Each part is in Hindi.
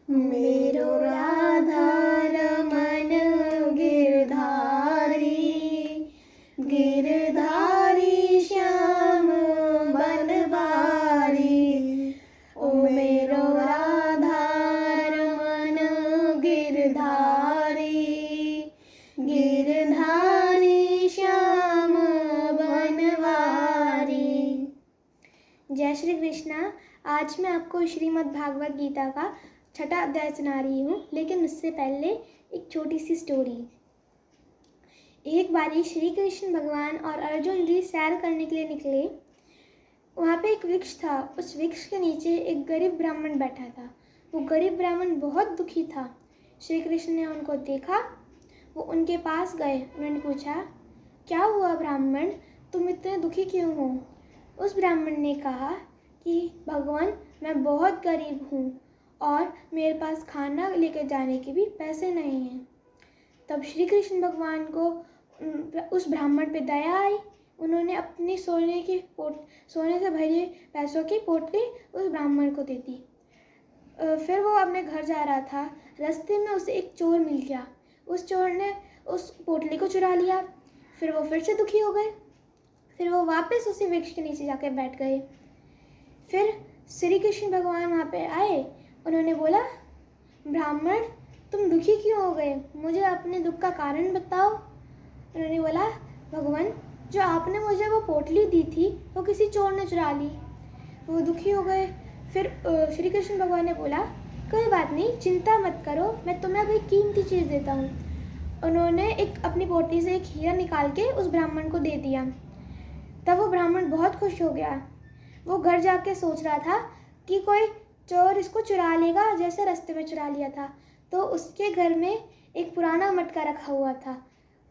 मेरो राधा रमन गिरधारी, गिरधारी श्याम बनवारी। ओ मेरो राधा रमन गिरधारी, गिरधारी श्याम बनवारी। जय श्री कृष्णा। आज मैं आपको श्रीमद् भागवत गीता का छठा अध्याय सुना रही हूँ, लेकिन उससे पहले एक छोटी सी स्टोरी। एक बारी श्री कृष्ण भगवान और अर्जुन जी सैर करने के लिए निकले। वहाँ पे एक वृक्ष था। उस वृक्ष के नीचे एक गरीब ब्राह्मण बैठा था। वो गरीब ब्राह्मण बहुत दुखी था। श्री कृष्ण ने उनको देखा, वो उनके पास गए। उन्होंने पूछा, क्या हुआ ब्राह्मण, तुम इतने दुखी क्यों हो? उस ब्राह्मण ने कहा कि भगवान, मैं बहुत गरीब हूँ और मेरे पास खाना लेकर जाने के भी पैसे नहीं हैं। तब श्री कृष्ण भगवान को उस ब्राह्मण पे दया आई। उन्होंने अपनी सोने से भरे पैसों की पोटली उस ब्राह्मण को दे दी। फिर वो अपने घर जा रहा था। रास्ते में उसे एक चोर मिल गया। उस चोर ने उस पोटली को चुरा लिया। फिर वो फिर से दुखी हो गए। फिर वो वापस उसी वृक्ष के नीचे जाकर बैठ गए। फिर श्री कृष्ण भगवान वहाँ पे आए। उन्होंने बोला, ब्राह्मण, तुम दुखी क्यों हो गए? मुझे अपने दुख का कारण बताओ। उन्होंने बोला, भगवान, जो आपने मुझे वो पोटली दी थी वो किसी चोर ने चुरा ली। वो दुखी हो गए। फिर श्री कृष्ण भगवान ने बोला, कोई बात नहीं, चिंता मत करो, मैं तुम्हें कोई कीमती चीज़ देता हूँ। उन्होंने अपनी पोटली से एक हीरा निकाल के उस ब्राह्मण को दे दिया। तब वो ब्राह्मण बहुत खुश हो गया। वो घर जाके सोच रहा था कि कोई चोर इसको चुरा लेगा, जैसे रास्ते में चुरा लिया था। तो उसके घर में एक पुराना मटका रखा हुआ था।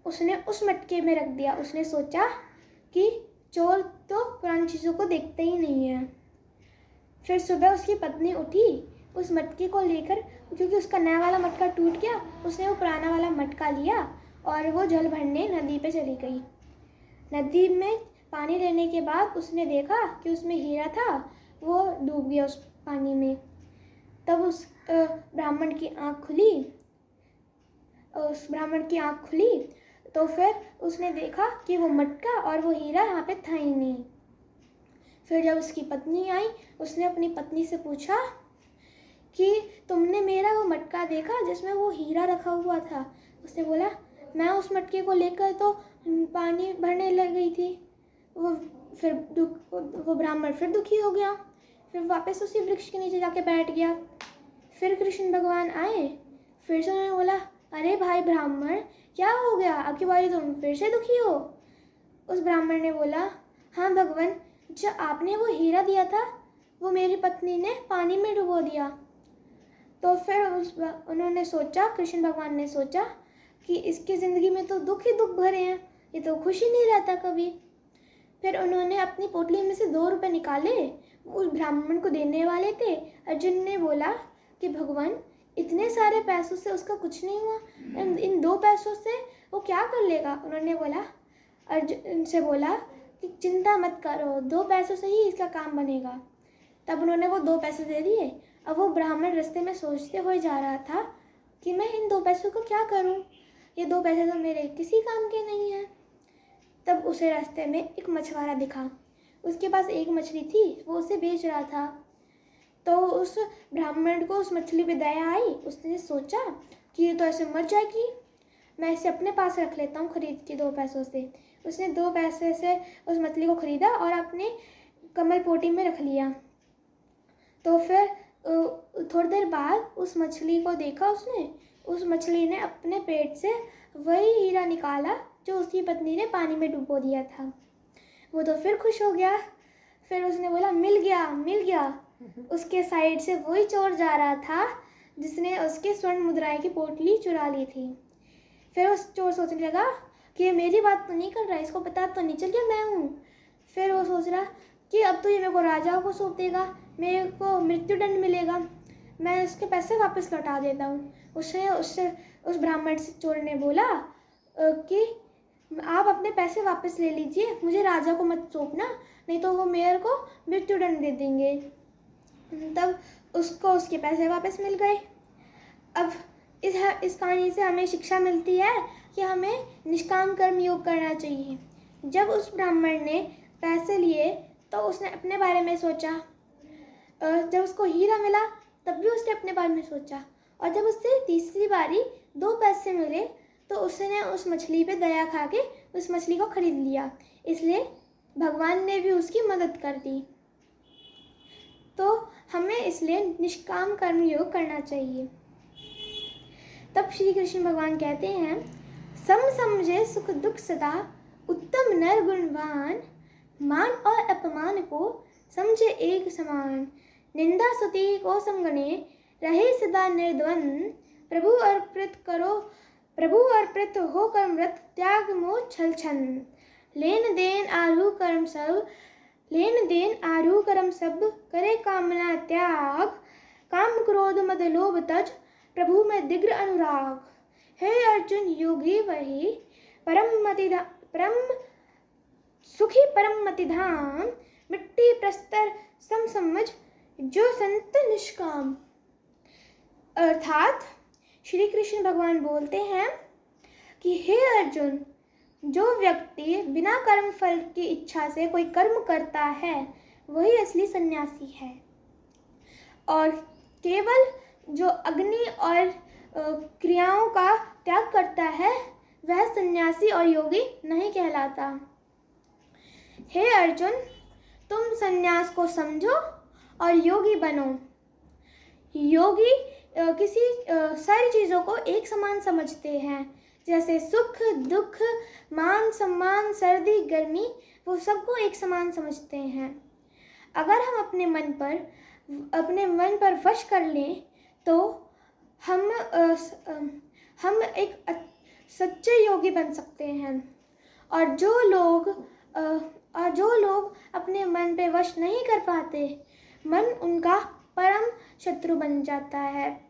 उसने उस मटके में रख दिया। उसने सोचा कि चोर तो पुरानी चीज़ों को देखते ही नहीं है। फिर सुबह उसकी पत्नी उठी उस मटके को लेकर, क्योंकि उसका नया वाला मटका टूट गया। उसने वो पुराना वाला मटका लिया और वो जल भरने नदी पे चली गई। नदी में पानी लेने के बाद उसने देखा कि उसमें हीरा था। वो डूब गया उस पानी में। तब उस ब्राह्मण की आँख खुली तो फिर उसने देखा कि वो मटका और वो हीरा यहाँ पे था ही नहीं। फिर जब उसकी पत्नी आई, उसने अपनी पत्नी से पूछा कि तुमने मेरा वो मटका देखा जिसमें वो हीरा रखा हुआ था? उसने बोला, मैं उस मटके को लेकर तो पानी भरने लग गई थी। वो ब्राह्मण फिर दुखी हो गया। फिर वापस उसी वृक्ष के नीचे जाके बैठ गया। फिर कृष्ण भगवान आए। फिर से उन्होंने बोला, अरे भाई ब्राह्मण, क्या हो गया? अब की बारी तुम फिर से दुखी हो? उस ब्राह्मण ने बोला, हाँ भगवान, जो आपने वो हीरा दिया था वो मेरी पत्नी ने पानी में डुबो दिया। तो फिर उन्होंने सोचा, कृष्ण भगवान ने सोचा कि इसकी ज़िंदगी में तो दुख ही दुख भरे हैं, ये तो खुशी नहीं रहता कभी। फिर उन्होंने अपनी पोटली में से 2 रुपए निकाले, उस ब्राह्मण को देने वाले थे। अर्जुन ने बोला कि भगवान, इतने सारे पैसों से उसका कुछ नहीं हुआ, इन 2 पैसों से वो क्या कर लेगा? उन्होंने बोला, अर्जुन से बोला कि चिंता मत करो, 2 पैसों से ही इसका काम बनेगा। तब उन्होंने वो 2 पैसे दे दिए। अब वो ब्राह्मण रास्ते में सोचते हुए जा रहा था कि मैं इन 2 पैसों को क्या करूं? ये 2 पैसे तो मेरे किसी काम के नहीं हैं। तब उसे रास्ते में एक मछुआरा दिखा। उसके पास एक मछली थी, वो उसे बेच रहा था। तो उस ब्राह्मण को उस मछली पे दया आई। उसने सोचा कि ये तो ऐसे मर जाएगी, मैं इसे अपने पास रख लेता हूँ खरीद के 2 पैसों से। उसने 2 पैसे से उस मछली को खरीदा और अपने कमल पोटी में रख लिया। तो फिर थोड़ी देर बाद उस मछली को देखा उसने। उस मछली ने अपने पेट से वही हीरा निकाला जो उसकी पत्नी ने पानी में डुबो दिया था। वो तो फिर खुश हो गया। फिर उसने बोला, मिल गया, मिल गया। उसके साइड से वही चोर जा रहा था जिसने उसके स्वर्ण मुद्राएं की पोटली चुरा ली थी। फिर उस चोर सोचने लगा कि ये मेरी बात तो नहीं कर रहा, इसको पता तो नहीं चल गया मैं हूँ। फिर वो सोच रहा कि अब तो ये मेरे को राजा को सौंप देगा, मेरे को मृत्युदंड मिलेगा, मैं इसके पैसे वापस लौटा देता हूँ। उस ब्राह्मण से चोर ने बोला कि आप अपने पैसे वापस ले लीजिए, मुझे राजा को मत सौंपना, नहीं तो वो मेयर को मृत्युदंड दे देंगे। तब उसको उसके पैसे वापस मिल गए। अब इस कहानी से हमें शिक्षा मिलती है कि हमें निष्काम कर्म योग करना चाहिए। जब उस ब्राह्मण ने पैसे लिए तो उसने अपने बारे में सोचा। जब उसको हीरा मिला तब भी उसने अपने बारे में सोचा, और जब उससे तीसरी बारी 2 पैसे मिले तो उसने उस मछली पे दया खा के उस मछली को खरीद लिया। इसलिए भगवान ने भी उसकी मदद कर दी। तो हमें इसलिए निष्काम कर्म योग करना चाहिए। तब श्री कृष्ण भगवान कहते हैं, सम समझे सुख दुख सदा, उत्तम नर गुणवान, मान और अपमान को समझे एक समान, निंदा स्तुति को समगणे, रहे सदा निर्द्वंद, प्रभु अर्पित हो कर्मरत, त्याग मोह छल छंद, लेन देन आरू कर्म सब, करे कामना त्याग, काम क्रोध मद लोभ तज, प्रभु में दिग्र अनुराग। हे अर्जुन योगी वही, सुखी परम मति धाम, मिट्टी प्रस्तर सम समझ, जो संत निष्काम। अर्थात श्री कृष्ण भगवान बोलते हैं कि हे अर्जुन, जो व्यक्ति बिना कर्म फल की इच्छा से कोई कर्म करता है वही असली सन्यासी है, और केवल जो अग्नि और क्रियाओं का त्याग करता है वह सन्यासी और योगी नहीं कहलाता। हे अर्जुन, तुम सन्यास को समझो और योगी बनो। योगी सारी चीज़ों को एक समान समझते हैं, जैसे सुख दुख, मान सम्मान, सर्दी गर्मी, वो सबको एक समान समझते हैं। अगर हम अपने मन पर वश कर लें तो हम एक सच्चे योगी बन सकते हैं। और जो लोग अपने मन पे वश नहीं कर पाते, मन उनका परम शत्रु बन जाता है।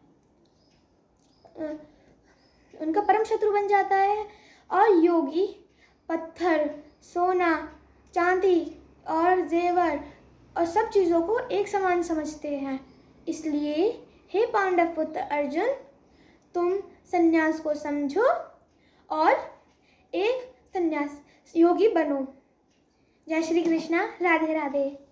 और योगी पत्थर, सोना, चांदी और जेवर और सब चीज़ों को एक समान समझते हैं। इसलिए हे पांडव पुत्र अर्जुन, तुम सन्यास को समझो और एक सन्यास योगी बनो। जय श्री कृष्णा। राधे राधे।